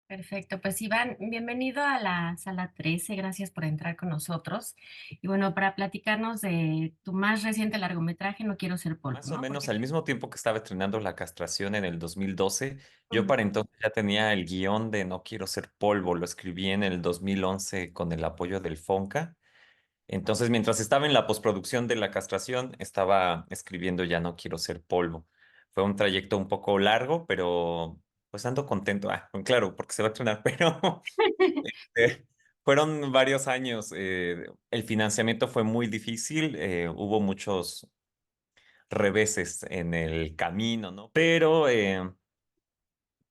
Perfecto, pues Iván, bienvenido a la sala 13, gracias por entrar con nosotros. Y bueno, para platicarnos de tu más reciente largometraje, No quiero ser polvo, Más o ¿no? menos Porque... al mismo tiempo que estaba estrenando La castración en el 2012, yo Ujú, para entonces ya tenía el guión de No quiero ser polvo, lo escribí en el 2011 con el apoyo del Fonca. Entonces, mientras estaba en la postproducción de La castración, estaba escribiendo Ya no quiero ser polvo. Fue un trayecto un poco largo, pero pues ando contento. Claro, porque se va a estrenar, pero fueron varios años. El financiamiento fue muy difícil, hubo muchos reveses en el camino, ¿no? Pero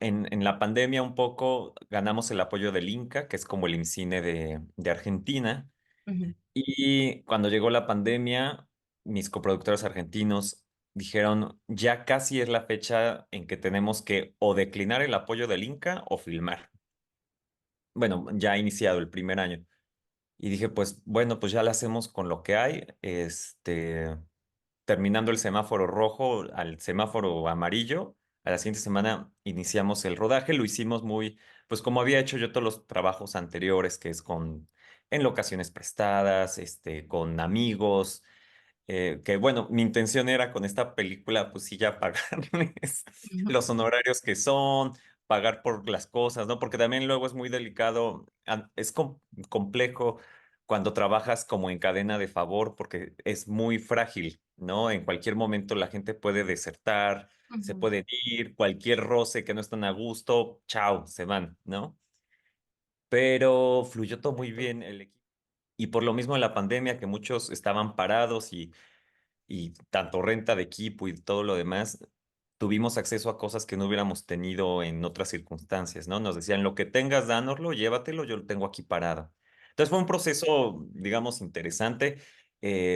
en la pandemia un poco ganamos el apoyo del Inca, que es como el IMCINE de Argentina. ujú, Y cuando llegó la pandemia, mis coproductores argentinos dijeron, ya casi es la fecha en que tenemos que o declinar el apoyo del Inca o filmar. Bueno, ya ha iniciado el primer año. Y dije, pues bueno, pues ya lo hacemos con lo que hay. Terminando el semáforo rojo al semáforo amarillo, a la siguiente semana iniciamos el rodaje. Lo hicimos muy, pues como había hecho yo todos los trabajos anteriores, que es en locaciones prestadas, con amigos, que bueno, mi intención era con esta película, pues sí, ya pagarles ujú, los honorarios que son, pagar por las cosas, ¿no? Porque también luego es muy delicado, complejo cuando trabajas como en cadena de favor, porque es muy frágil, ¿no? En cualquier momento la gente puede desertar, se ujú. pueden ir, cualquier roce que no están a gusto, chao, se van, ¿no? Pero fluyó todo muy bien el equipo. Y por lo mismo en la pandemia, que muchos estaban parados y tanto renta de equipo y todo lo demás, tuvimos acceso a cosas que no hubiéramos tenido en otras circunstancias, ¿no? Nos decían, lo que tengas, dánoslo, llévatelo, yo lo tengo aquí parado. Entonces fue un proceso, digamos, interesante,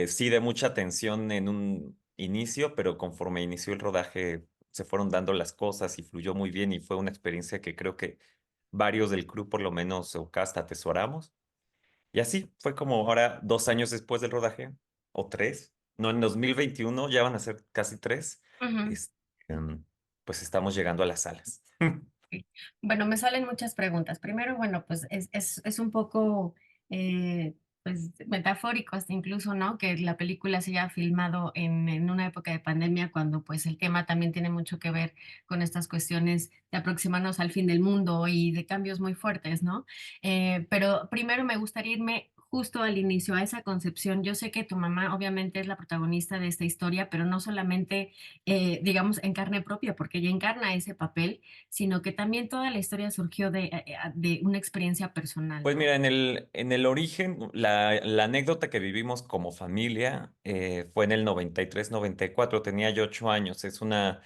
sí, de mucha tensión en un inicio, pero conforme inició el rodaje se fueron dando las cosas y fluyó muy bien y fue una experiencia que creo que varios del crew, por lo menos, o cast atesoramos. Y así fue como ahora, 2 años después del rodaje, o tres, no, en 2021 ya van a ser casi tres, Ujú. es- pues estamos llegando a las salas. Ok. Bueno, me salen muchas preguntas. Primero, bueno, pues es un poco pues, metafórico hasta incluso, ¿no? Que la película se haya filmado en una época de pandemia cuando pues el tema también tiene mucho que ver con estas cuestiones de aproximarnos al fin del mundo y de cambios muy fuertes, ¿no? Pero primero me gustaría irme justo al inicio, a esa concepción. Yo sé que tu mamá obviamente es la protagonista de esta historia, pero no solamente, digamos, en carne propia, porque ella encarna ese papel, sino que también toda la historia surgió de una experiencia personal, Pues ¿no? mira, en el origen, la anécdota que vivimos como familia fue en el 93-94. Tenía yo 8 años, es una,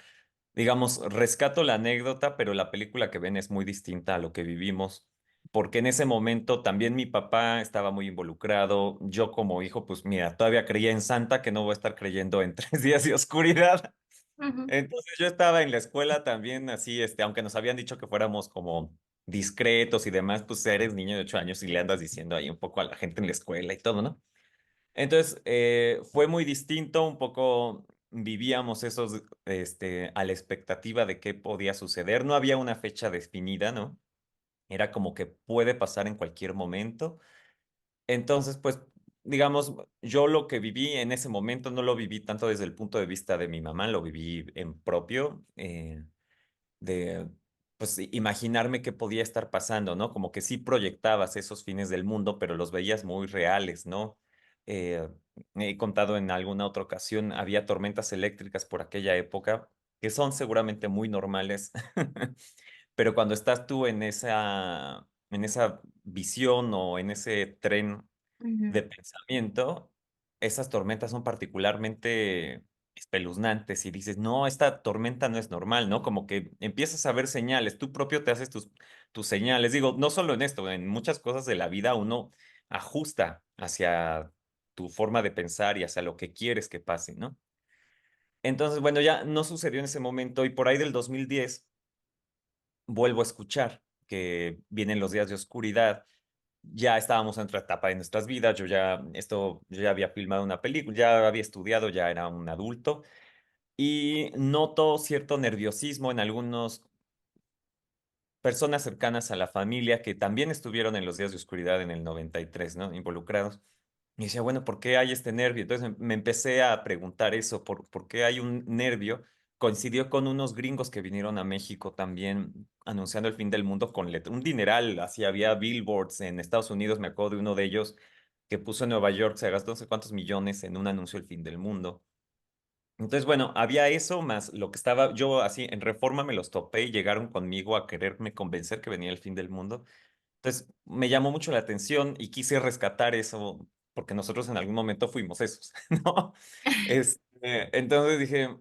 digamos, rescato la anécdota, pero la película que ven es muy distinta a lo que vivimos, porque en ese momento también mi papá estaba muy involucrado, yo como hijo, pues mira, todavía creía en Santa, que no voy a estar creyendo en 3 días de oscuridad. Ujú, Entonces yo estaba en la escuela también así, aunque nos habían dicho que fuéramos como discretos y demás, pues eres niño de 8 años y le andas diciendo ahí un poco a la gente en la escuela y todo, ¿no? Entonces, fue muy distinto, un poco vivíamos esos, a la expectativa de qué podía suceder. No había una fecha definida, ¿no? Era como que puede pasar en cualquier momento. Entonces, pues, digamos, yo lo que viví en ese momento no lo viví tanto desde el punto de vista de mi mamá, lo viví en propio, de, pues, imaginarme qué podía estar pasando, ¿no? Como que sí proyectabas esos fines del mundo, pero los veías muy reales, ¿no? Eh, He contado en alguna otra ocasión, había tormentas eléctricas por aquella época, que son seguramente muy normales, pero cuando estás tú en esa visión o en ese tren ujú, de pensamiento, esas tormentas son particularmente espeluznantes y dices, no, esta tormenta no es normal, ¿no? Como que empiezas a ver señales, tú propio te haces tus señales. Digo, no solo en esto, en muchas cosas de la vida uno ajusta hacia tu forma de pensar y hacia lo que quieres que pase, ¿no? Entonces, bueno, ya no sucedió en ese momento y por ahí del 2010 vuelvo a escuchar que vienen los días de oscuridad. Ya estábamos en otra etapa de nuestras vidas, yo ya había filmado una película, ya había estudiado, ya era un adulto y noto cierto nerviosismo en algunos personas cercanas a la familia que también estuvieron en los días de oscuridad en el 93, ¿no? Involucrados. Y decía, bueno, ¿por qué hay este nervio? Entonces me empecé a preguntar eso, ¿por qué hay un nervio? Coincidió con unos gringos que vinieron a México también anunciando el fin del mundo con un dineral, así había billboards en Estados Unidos, me acuerdo de uno de ellos que puso en Nueva York, se gastó no sé cuántos millones en un anuncio del fin del mundo. Entonces, bueno, había eso más lo que estaba, yo así en Reforma me los topé y llegaron conmigo a quererme convencer que venía el fin del mundo. Entonces, me llamó mucho la atención y quise rescatar eso porque nosotros en algún momento fuimos esos, ¿no? Entonces dije,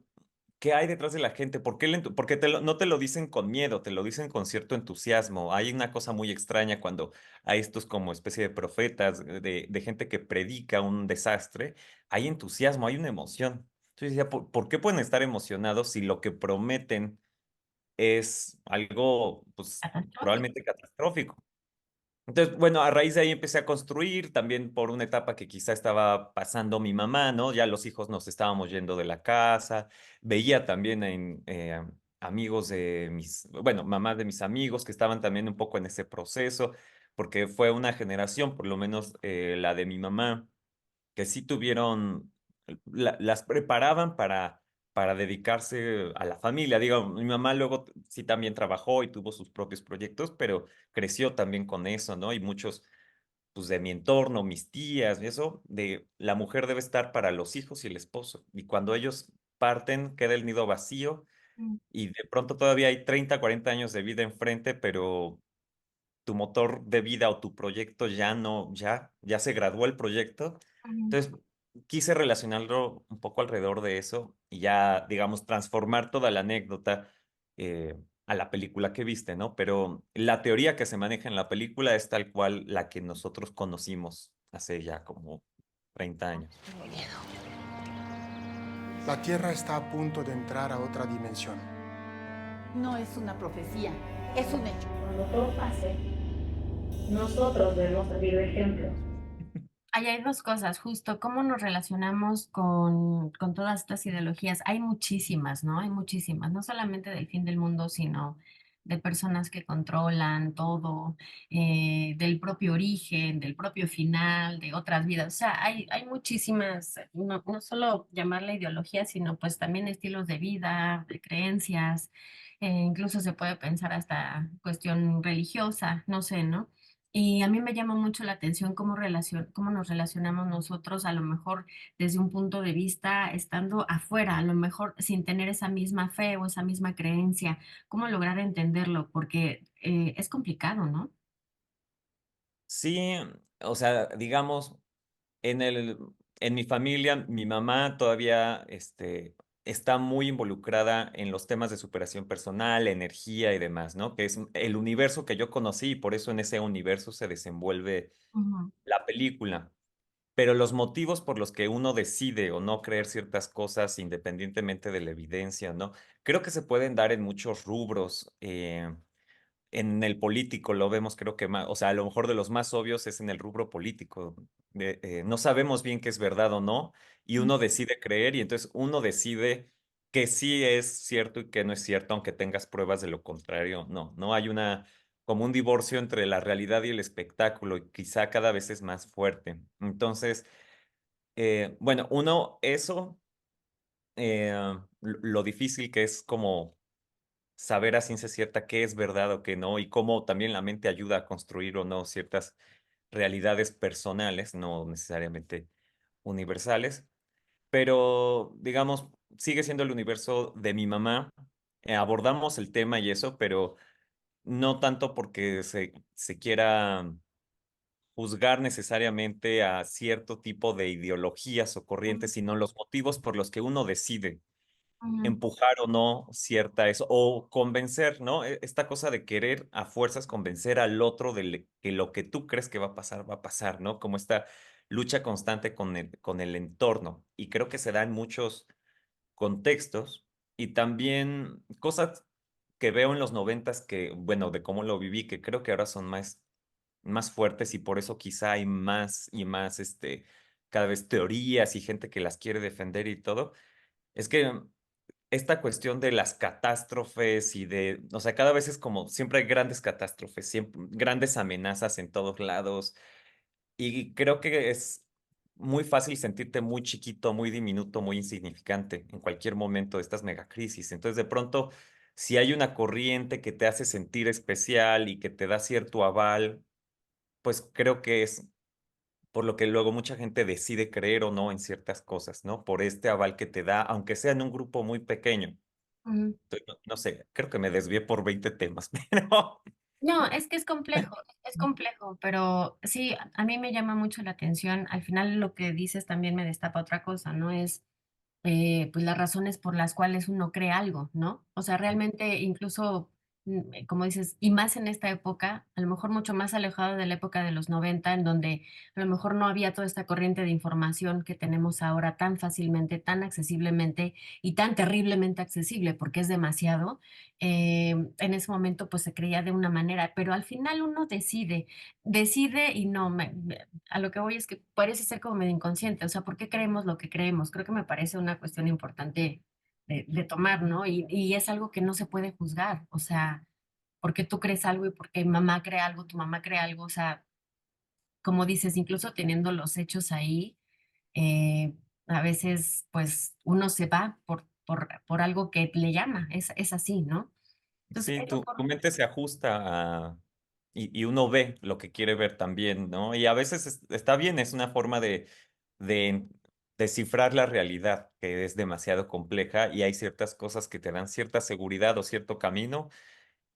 ¿qué hay detrás de la gente? ¿Por qué, porque no te lo dicen con miedo, te lo dicen con cierto entusiasmo? Hay una cosa muy extraña cuando hay estos como especie de profetas, de gente que predica un desastre, hay entusiasmo, hay una emoción. Entonces decía, ¿por qué pueden estar emocionados si lo que prometen es algo, pues, Catastrófico. probablemente catastrófico? Entonces, bueno, a raíz de ahí empecé a construir, también por una etapa que quizá estaba pasando mi mamá, ¿no? Ya los hijos nos estábamos yendo de la casa, veía también en amigos de mis, bueno, mamás de mis amigos que estaban también un poco en ese proceso, porque fue una generación, por lo menos la de mi mamá, que sí tuvieron, las preparaban para dedicarse a la familia. Digo, mi mamá luego sí también trabajó y tuvo sus propios proyectos, pero creció también con eso, ¿no? Y muchos, pues de mi entorno, mis tías, y eso, de la mujer debe estar para los hijos y el esposo. Y cuando ellos parten, queda el nido vacío Mm, y de pronto todavía hay 30, 40 años de vida enfrente, pero tu motor de vida o tu proyecto ya no, ya se graduó el proyecto. mm, Entonces, quise relacionarlo un poco alrededor de eso y ya, digamos, transformar toda la anécdota eh, a la película que viste, ¿no? Pero la teoría que se maneja en la película es tal cual la que nosotros conocimos hace ya como 30 años. Tengo miedo. La Tierra está a punto de entrar a otra dimensión. No es una profecía, es un hecho. Cuando todo pase, nosotros debemos servir de ejemplo. Ahí hay dos cosas, justo, cómo nos relacionamos con todas estas ideologías. Hay muchísimas, ¿no? Hay muchísimas, no solamente del fin del mundo, sino de personas que controlan todo, del propio origen, del propio final, de otras vidas. O sea, hay muchísimas, no solo llamarla ideología, sino pues también estilos de vida, de creencias, incluso se puede pensar hasta cuestión religiosa, no sé, ¿no? Y a mí me llama mucho la atención cómo nos relacionamos nosotros, a lo mejor desde un punto de vista estando afuera, a lo mejor sin tener esa misma fe o esa misma creencia, cómo lograr entenderlo, porque es complicado, ¿no? Sí, o sea, digamos, En el, en mi familia, mi mamá todavía está muy involucrada en los temas de superación personal, energía y demás, ¿no? Que es el universo que yo conocí y por eso en ese universo se desenvuelve Ujú, la película. Pero los motivos por los que uno decide o no creer ciertas cosas, independientemente de la evidencia, ¿no? Creo que se pueden dar en muchos rubros. En el político lo vemos, creo que más, o sea, a lo mejor de los más obvios es en el rubro político. No sabemos bien qué es verdad o no, y ujú, uno decide creer, y entonces uno decide que sí es cierto y que no es cierto, aunque tengas pruebas de lo contrario. No, no hay como un divorcio entre la realidad y el espectáculo, y quizá cada vez es más fuerte. Entonces, bueno, eso, lo difícil que es como saber a ciencia cierta qué es verdad o qué no, y cómo también la mente ayuda a construir o no ciertas realidades personales, no necesariamente universales, pero digamos, sigue siendo el universo de mi mamá. Abordamos el tema y eso, pero no tanto porque se quiera juzgar necesariamente a cierto tipo de ideologías o ujú, corrientes, sino los motivos por los que uno decide ujú, empujar o no cierta eso, o convencer, ¿no? Esta cosa de querer a fuerzas convencer al otro que lo que tú crees que va a pasar, ¿no? Como esta lucha constante con el entorno. Y creo que se da en muchos contextos y también cosas que veo en los 90s que, bueno, de cómo lo viví, que creo que ahora son más fuertes y por eso quizá hay más y más, cada vez teorías y gente que las quiere defender y todo. Es que esta cuestión de las catástrofes y de, o sea, cada vez es como, siempre hay grandes catástrofes, siempre, grandes amenazas en todos lados. Y creo que es muy fácil sentirte muy chiquito, muy diminuto, muy insignificante en cualquier momento de estas megacrisis. Entonces, de pronto, si hay una corriente que te hace sentir especial y que te da cierto aval, pues creo que es por lo que luego mucha gente decide creer o no en ciertas cosas, ¿no? Por este aval que te da, aunque sea en un grupo muy pequeño. Ujú. Entonces, no sé, creo que me desvié por 20 temas, pero... No, es que es complejo, pero sí, a mí me llama mucho la atención. Al final lo que dices también me destapa otra cosa, ¿no? Es pues las razones por las cuales uno cree algo, ¿no? O sea, realmente incluso, como dices, y más en esta época, a lo mejor mucho más alejado de la época de los 90, en donde a lo mejor no había toda esta corriente de información que tenemos ahora tan fácilmente, tan accesiblemente y tan terriblemente accesible, porque es demasiado. En ese momento pues se creía de una manera, pero al final uno decide y no, a lo que voy es que parece ser como medio inconsciente, o sea, ¿por qué creemos lo que creemos? Creo que me parece una cuestión importante de tomar, ¿no? Y es algo que no se puede juzgar, o sea, porque tú crees algo y porque mamá cree algo, tu mamá cree algo, o sea, como dices, incluso teniendo los hechos ahí, a veces pues uno se va por algo que le llama, es así, ¿no? Entonces, Sí, eso tu por... mente se ajusta y uno ve lo que quiere ver también, ¿no? Y a veces está bien, es una forma de descifrar la realidad, que es demasiado compleja y hay ciertas cosas que te dan cierta seguridad o cierto camino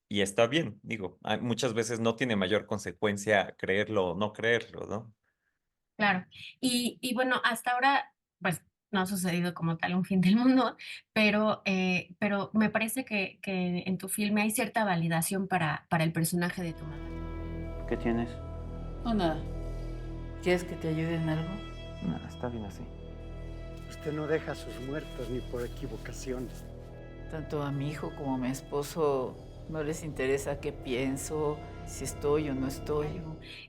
y está bien, digo, muchas veces no tiene mayor consecuencia creerlo o no creerlo, ¿no? Claro. Y bueno, hasta ahora, pues no ha sucedido como tal un fin del mundo, pero me parece que en tu filme hay cierta validación para el personaje de tu mamá. ¿Qué tienes? No, nada. ¿Quieres que te ayude en algo? Nada, está bien así. Usted no deja a sus muertos ni por equivocación. Tanto a mi hijo como a mi esposo no les interesa qué pienso, si estoy o no estoy.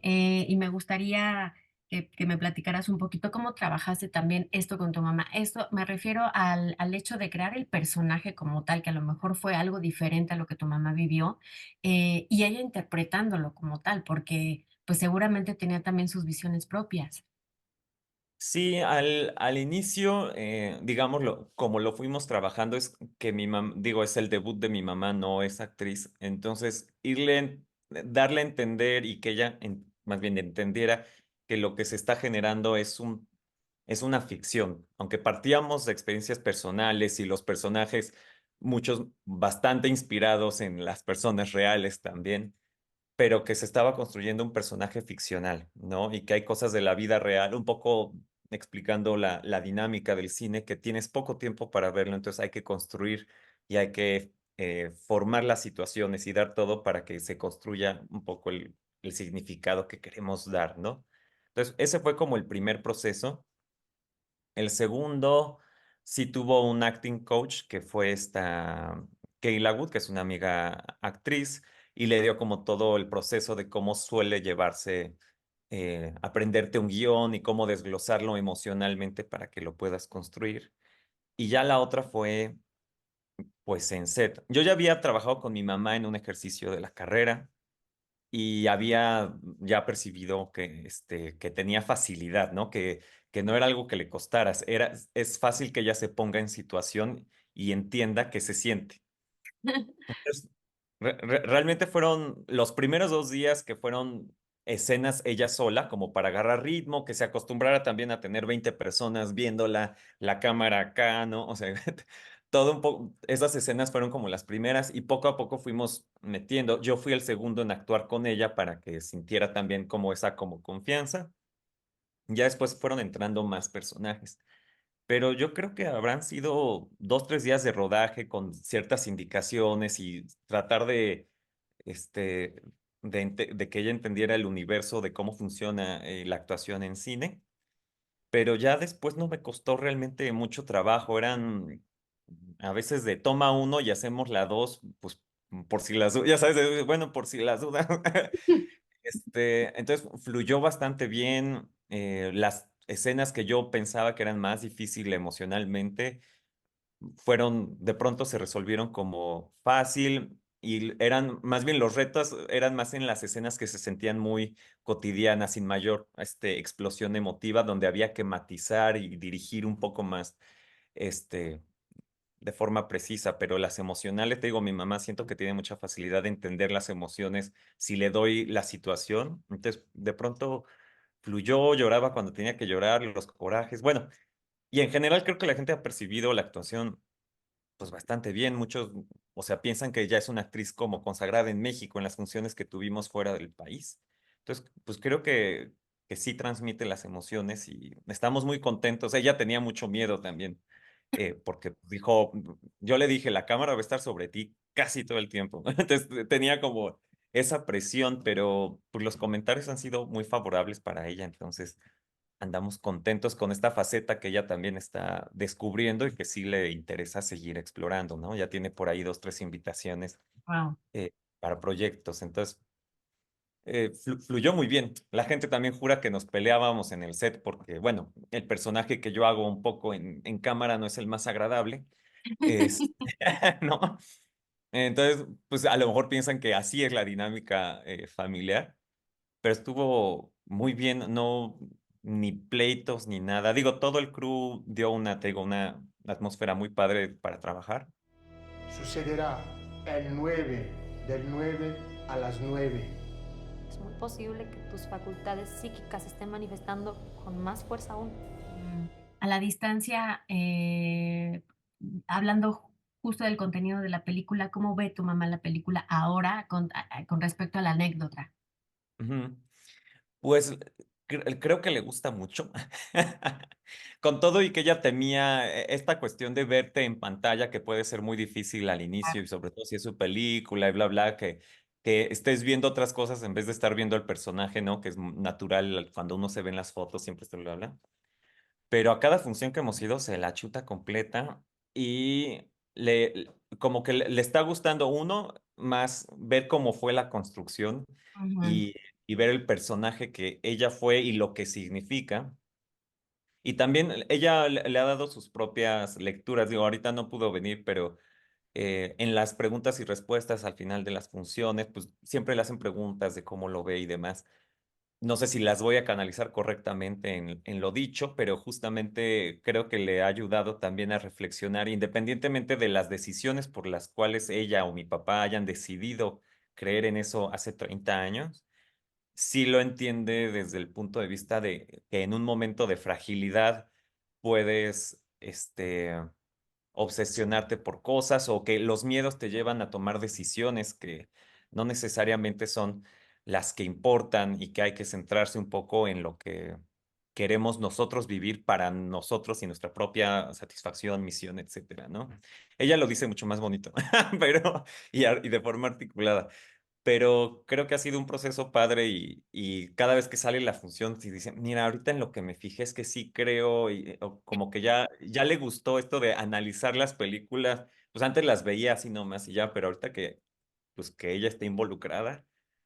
Y me gustaría que me platicaras un poquito cómo trabajaste también esto con tu mamá. Esto me refiero al hecho de crear el personaje como tal, que a lo mejor fue algo diferente a lo que tu mamá vivió, y ella interpretándolo como tal, porque pues seguramente tenía también sus visiones propias. Sí, al inicio, digámoslo, como lo fuimos trabajando, es que mi mamá, digo, es el debut de mi mamá, no es actriz. Entonces, darle a entender y que ella más bien entendiera que lo que se está generando es una ficción. Aunque partíamos de experiencias personales y los personajes, muchos bastante inspirados en las personas reales también, pero que se estaba construyendo un personaje ficcional, ¿no? Y que hay cosas de la vida real, un poco explicando la dinámica del cine, que tienes poco tiempo para verlo, entonces hay que construir y hay que formar las situaciones y dar todo para que se construya un poco el significado que queremos dar, ¿no? Entonces, ese fue como el primer proceso. El segundo sí tuvo un acting coach que fue esta Kayla Wood, que es una amiga actriz, y le dio como todo el proceso de cómo suele llevarse aprenderte un guión y cómo desglosarlo emocionalmente para que lo puedas construir. Y ya la otra fue pues en set. Yo ya había trabajado con mi mamá en un ejercicio de la carrera y había ya percibido que tenía facilidad, ¿no? Que no era algo que le costara, es fácil que ella se ponga en situación y entienda qué se siente. Entonces, realmente fueron los primeros 2 días que fueron escenas ella sola, como para agarrar ritmo, que se acostumbrara también a tener 20 personas viéndola, la cámara acá, ¿no? O sea, todo un poco, esas escenas fueron como las primeras y poco a poco fuimos metiendo. Yo fui el segundo en actuar con ella para que sintiera también como esa como confianza. Ya después fueron entrando más personajes. Pero yo creo que habrán sido 2, 3 días de rodaje con ciertas indicaciones y tratar este, de que ella entendiera el universo de cómo funciona la actuación en cine. Pero ya después no me costó realmente mucho trabajo. Eran a veces de toma uno y hacemos la dos, pues por si las dudas, ya sabes, bueno, por si las dudas. Entonces fluyó bastante bien. Las escenas que yo pensaba que eran más difíciles emocionalmente, de pronto se resolvieron como fácil y eran más bien los retos, eran más en las escenas que se sentían muy cotidianas, sin mayor explosión emotiva, donde había que matizar y dirigir un poco más este, de forma precisa, pero las emocionales, te digo, mi mamá siento que tiene mucha facilidad de entender las emociones si le doy la situación, entonces de pronto fluyó, lloraba cuando tenía que llorar, los corajes, bueno, y en general creo que la gente ha percibido la actuación pues bastante bien. Muchos, o sea, piensan que ella es una actriz como consagrada en México en las funciones que tuvimos fuera del país. Entonces, pues creo que sí transmite las emociones y estamos muy contentos. Ella tenía mucho miedo también, porque dijo, yo le dije, la cámara va a estar sobre ti casi todo el tiempo. Entonces tenía como esa presión, pero pues, los comentarios han sido muy favorables para ella. Entonces, andamos contentos con esta faceta que ella también está descubriendo y que sí le interesa seguir explorando, ¿no? Ya tiene por ahí 2, 3 invitaciones Wow. para proyectos, entonces fluyó muy bien. La gente también jura que nos peleábamos en el set porque, bueno, el personaje que yo hago un poco en cámara no es el más agradable, es, ¿no? Entonces, pues a lo mejor piensan que así es la dinámica familiar, pero estuvo muy bien, no, ni pleitos ni nada. Digo, todo el crew dio te digo, una atmósfera muy padre para trabajar. Sucederá el 9 del 9 a las 9. Es muy posible que tus facultades psíquicas se estén manifestando con más fuerza aún. A la distancia, hablando justo del contenido de la película, ¿cómo ve tu mamá la película ahora con respecto a la anécdota? Ujú. Pues creo que le gusta mucho. Con todo y que ella temía esta cuestión de verte en pantalla, que puede ser muy difícil al inicio, y sobre todo si es su película y bla, bla, que estés viendo otras cosas en vez de estar viendo al personaje, ¿no? Que es natural cuando uno se ve en las fotos, siempre está bla, bla. Pero a cada función que hemos ido se la chuta completa y como que le está gustando uno más ver cómo fue la construcción Ujú. y, y ver el personaje que ella fue y lo que significa. Y también ella le ha dado sus propias lecturas. Digo, ahorita no pudo venir, pero en las preguntas y respuestas al final de las funciones, pues siempre le hacen preguntas de cómo lo ve y demás. No sé si las voy a canalizar correctamente en lo dicho, pero justamente creo que le ha ayudado también a reflexionar, independientemente de las decisiones por las cuales ella o mi papá hayan decidido creer en eso hace 30 años, sí lo entiende desde el punto de vista de que en un momento de fragilidad puedes, obsesionarte por cosas o que los miedos te llevan a tomar decisiones que no necesariamente son las que importan y que hay que centrarse un poco en lo que queremos nosotros vivir para nosotros y nuestra propia satisfacción, misión, etcétera, ¿no? Ella lo dice mucho más bonito, pero y de forma articulada, pero creo que ha sido un proceso padre y cada vez que sale la función, si dicen, mira, ahorita en lo que me fijé es que sí creo, o como que ya le gustó esto de analizar las películas, pues antes las veía así nomás y ya, pero ahorita pues que ella esté involucrada,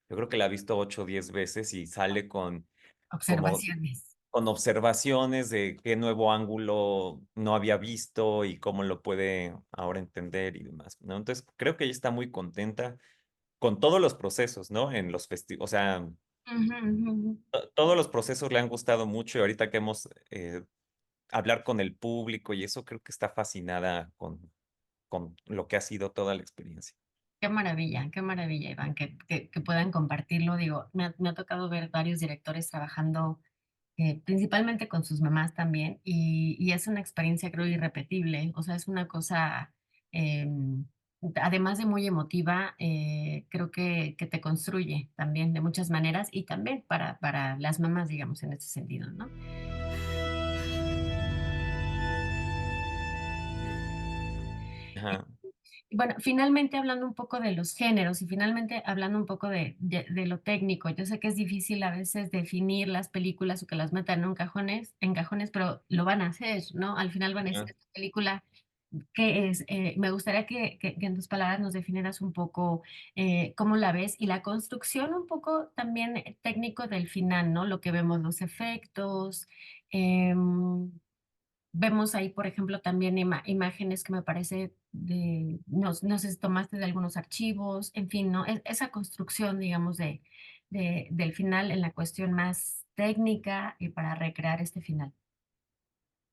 yo creo que la ha visto 8 o 10 veces y sale como, Observaciones. con observaciones de qué nuevo ángulo no había visto y cómo lo puede ahora entender y demás, ¿no? Entonces creo que ella está muy contenta con todos los procesos, ¿no? En los festivales, o sea, Ujú, ujú, ujú. todos los procesos le han gustado mucho y ahorita que hemos hablar con el público y eso creo que está fascinada con lo que ha sido toda la experiencia. Qué maravilla, Iván, que puedan compartirlo. Digo, me ha tocado ver varios directores trabajando principalmente con sus mamás también, y es una experiencia, creo, irrepetible. O sea, es una cosa, además de muy emotiva, creo que te construye también de muchas maneras y también para las mamás, digamos, en ese sentido, ¿no? Ajá. Y bueno, finalmente hablando un poco de los géneros y finalmente hablando un poco de lo técnico, yo sé que es difícil a veces definir las películas o que las metan en cajones, pero lo van a hacer, ¿no? Al final van a decir, Ajá. esta película, ¿qué es? Me gustaría que en tus palabras nos definieras un poco cómo la ves y la construcción un poco también técnico del final, ¿no? Lo que vemos, los efectos, em, Vemos ahí, por ejemplo, también imágenes que me parece no sé si tomaste de algunos archivos, en fin, ¿no? Esa construcción, digamos, del final en la cuestión más técnica y para recrear este final.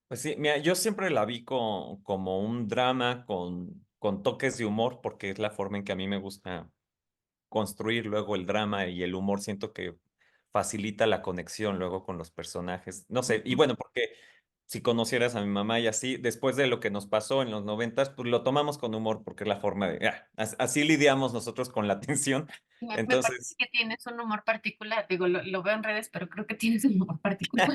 Pues sí, mira, yo siempre la vi como un drama con toques de humor, porque es la forma en que a mí me gusta construir luego el drama y el humor. Siento que facilita la conexión luego con los personajes. No sé, y Ujú. bueno, porque si conocieras a mi mamá y así, después de lo que nos pasó en los 90, pues lo tomamos con humor, porque es la forma de, así lidiamos nosotros con la tensión. Me parece Entonces, que tienes un humor particular, digo, lo veo en redes, pero creo que tienes un humor particular.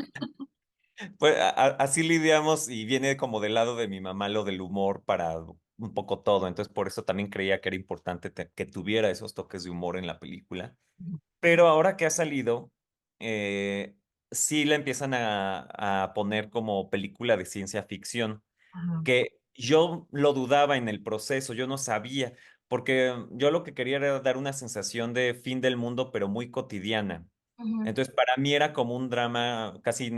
pues así lidiamos y viene como del lado de mi mamá lo del humor para un poco todo. Entonces, por eso también creía que era importante que tuviera esos toques de humor en la película. Ujú. Pero ahora que ha salido, sí la empiezan a poner como película de ciencia ficción, Ajá. que yo lo dudaba en el proceso, yo no sabía, porque yo lo que quería era dar una sensación de fin del mundo, pero muy cotidiana. Ujú. Entonces, para mí era como un drama casi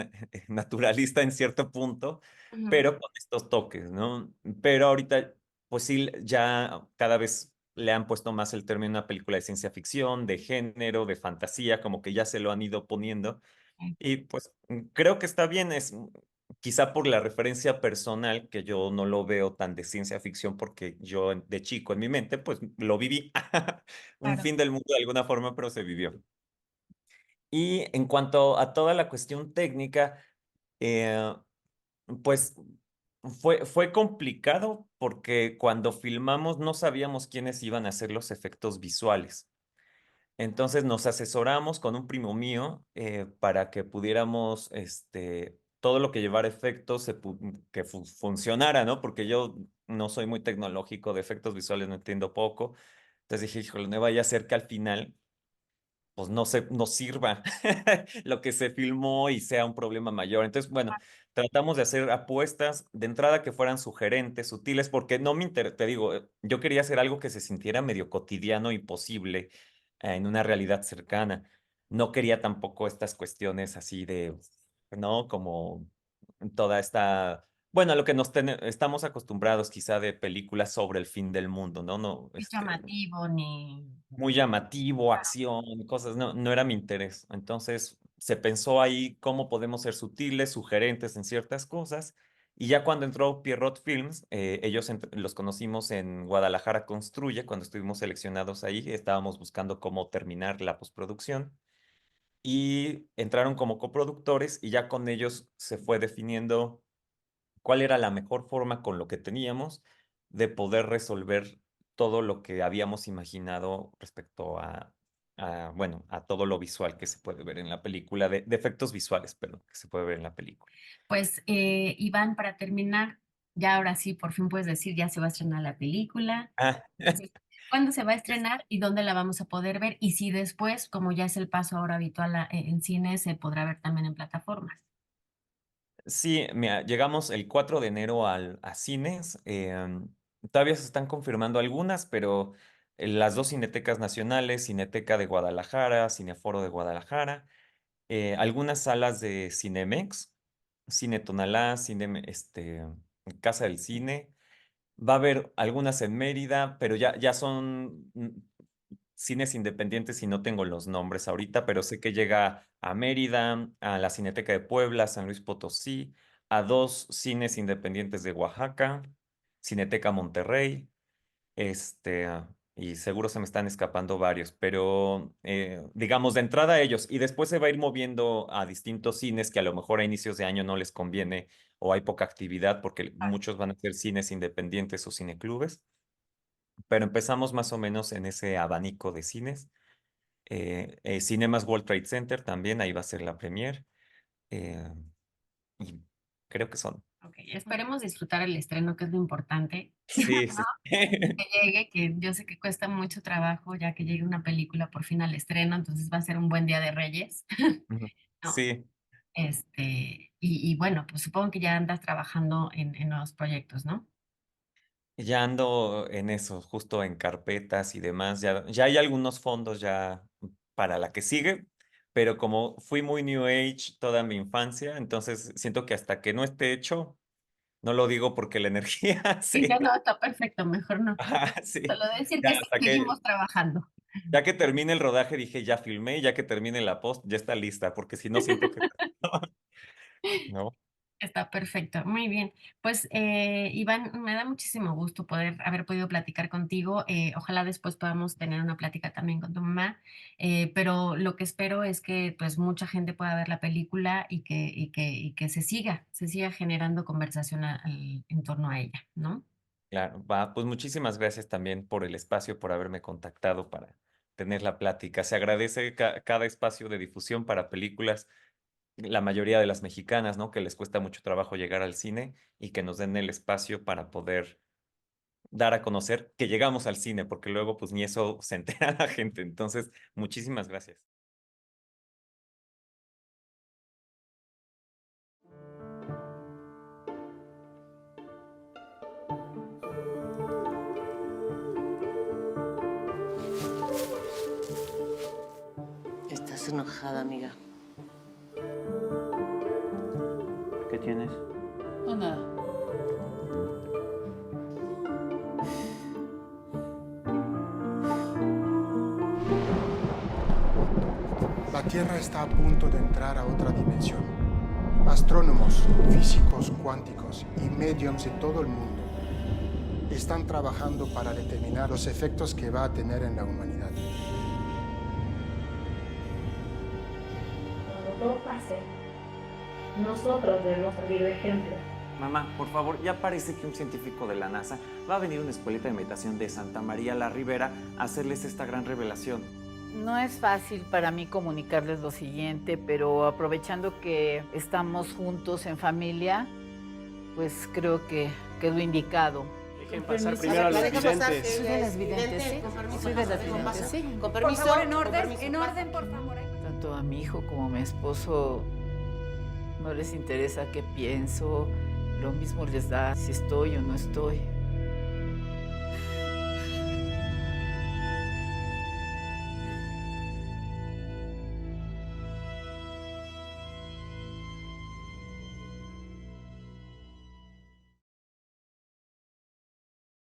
naturalista en cierto punto, Ujú. pero con estos toques, ¿no? Pero ahorita, pues sí, ya cada vez le han puesto más el término a una película de ciencia ficción, de género, de fantasía, como que ya se lo han ido poniendo. Y pues creo que está bien, es quizá por la referencia personal, que yo no lo veo tan de ciencia ficción, porque yo de chico en mi mente, pues lo viví. Un Claro. fin del mundo de alguna forma, pero se vivió. Y en cuanto a toda la cuestión técnica, eh, pues fue complicado porque cuando filmamos no sabíamos quiénes iban a hacer los efectos visuales. Entonces nos asesoramos con un primo mío para que pudiéramos, todo lo que llevara efectos, que funcionara, ¿no? Porque yo no soy muy tecnológico de efectos visuales, no entiendo poco. Entonces dije, híjole, no vaya a ser que al final pues no sirva lo que se filmó y sea un problema mayor. Entonces, bueno, tratamos de hacer apuestas de entrada que fueran sugerentes, sutiles, porque no me interesa, te digo, yo quería hacer algo que se sintiera medio cotidiano y posible en una realidad cercana. No quería tampoco estas cuestiones así de, ¿no? Como toda esta, bueno, a lo que estamos acostumbrados quizá de películas sobre el fin del mundo, ¿no? No, Ni llamativo, ni... muy llamativo, acción, cosas, no era mi interés. Entonces se pensó ahí cómo podemos ser sutiles, sugerentes en ciertas cosas. Y ya cuando entró Pierrot Films, ellos los conocimos en Guadalajara Construye, cuando estuvimos seleccionados ahí, estábamos buscando cómo terminar la postproducción. Y entraron como coproductores y ya con ellos se fue definiendo cuál era la mejor forma con lo que teníamos de poder resolver todo lo que habíamos imaginado respecto bueno, a todo lo visual que se puede ver en la película, de efectos visuales, pero que se puede ver en la película. Pues, Iván, para terminar, ya ahora sí, por fin puedes decir, ya se va a estrenar la película. Ah, Entonces, ¿cuándo se va a estrenar y dónde la vamos a poder ver? Y si después, como ya es el paso ahora habitual en cine, se podrá ver también en plataformas. sí, mira, llegamos el 4 de enero a cines. Todavía se están confirmando algunas, pero las dos cinetecas nacionales, Cineteca de Guadalajara, Cineforo de Guadalajara, algunas salas de Cinemex, Cine Tonalá, Casa del Cine. Va a haber algunas en Mérida, pero ya son cines independientes y no tengo los nombres ahorita, pero sé que llega a Mérida, a la Cineteca de Puebla, San Luis Potosí, a dos cines independientes de Oaxaca, Cineteca Monterrey, este, y seguro se me están escapando varios, pero digamos de entrada a ellos, y después se va a ir moviendo a distintos cines que a lo mejor a inicios de año no les conviene o hay poca actividad porque muchos van a ser cines independientes o cineclubes, pero empezamos más o menos en ese abanico de cines. Cinemas World Trade Center también, ahí va a ser la premier, eh, y creo que son. Ok, esperemos disfrutar el estreno, que es lo importante. Sí, sí. Que llegue, que yo sé que cuesta mucho trabajo ya que llegue una película por fin al estreno, entonces va a ser un buen día de Reyes, Ujú. ¿no? Sí. Y bueno, pues supongo que ya andas trabajando en nuevos proyectos, ¿no? Ya ando en eso, justo en carpetas y demás. Ya hay algunos fondos ya para la que sigue, pero como fui muy New Age toda mi infancia, entonces siento que hasta que no esté hecho, No lo digo porque la energía Sí, sí. ya no, está perfecto, mejor no. Ajá, sí. Solo decir Ya que hasta que seguimos trabajando. ya que termine el rodaje dije: "Ya filmé", ya que termine la post, ya está lista, porque si no siento que ¿no? Está perfecto, muy bien. Pues, Iván, me da muchísimo gusto poder haber podido platicar contigo. Ojalá después podamos tener una plática también con tu mamá, pero lo que espero es que pues mucha gente pueda ver la película y que se siga generando conversación en torno a ella, ¿no? Claro, va, pues muchísimas gracias también por el espacio, por haberme contactado para tener la plática. Se agradece cada espacio de difusión para películas, la mayoría de las mexicanas, ¿no? Que les cuesta mucho trabajo llegar al cine y que nos den el espacio para poder dar a conocer que llegamos al cine, porque luego pues ni eso se entera la gente. Entonces, muchísimas gracias. Estás enojada, amiga. ¿Qué tienes? No, nada. La Tierra está a punto de entrar a otra dimensión. Astrónomos, físicos cuánticos y mediums de todo el mundo están trabajando para determinar los efectos que va a tener en la humanidad. Cuando todo pase, nosotros debemos servir de ejemplo. Mamá, por favor, ya parece que un científico de la NASA va a venir a una escuelita de meditación de Santa María la Ribera a hacerles esta gran revelación. No es fácil para mí comunicarles lo siguiente, pero aprovechando que estamos juntos en familia, pues creo que es lo indicado. Dejen pasar primero a los videntes. Soy de las videntes, sí. Soy de las videntes, sí. Con permiso. Por favor, en orden, por favor. Tanto a mi hijo como a mi esposo no les interesa qué pienso, lo mismo les da si estoy o no estoy.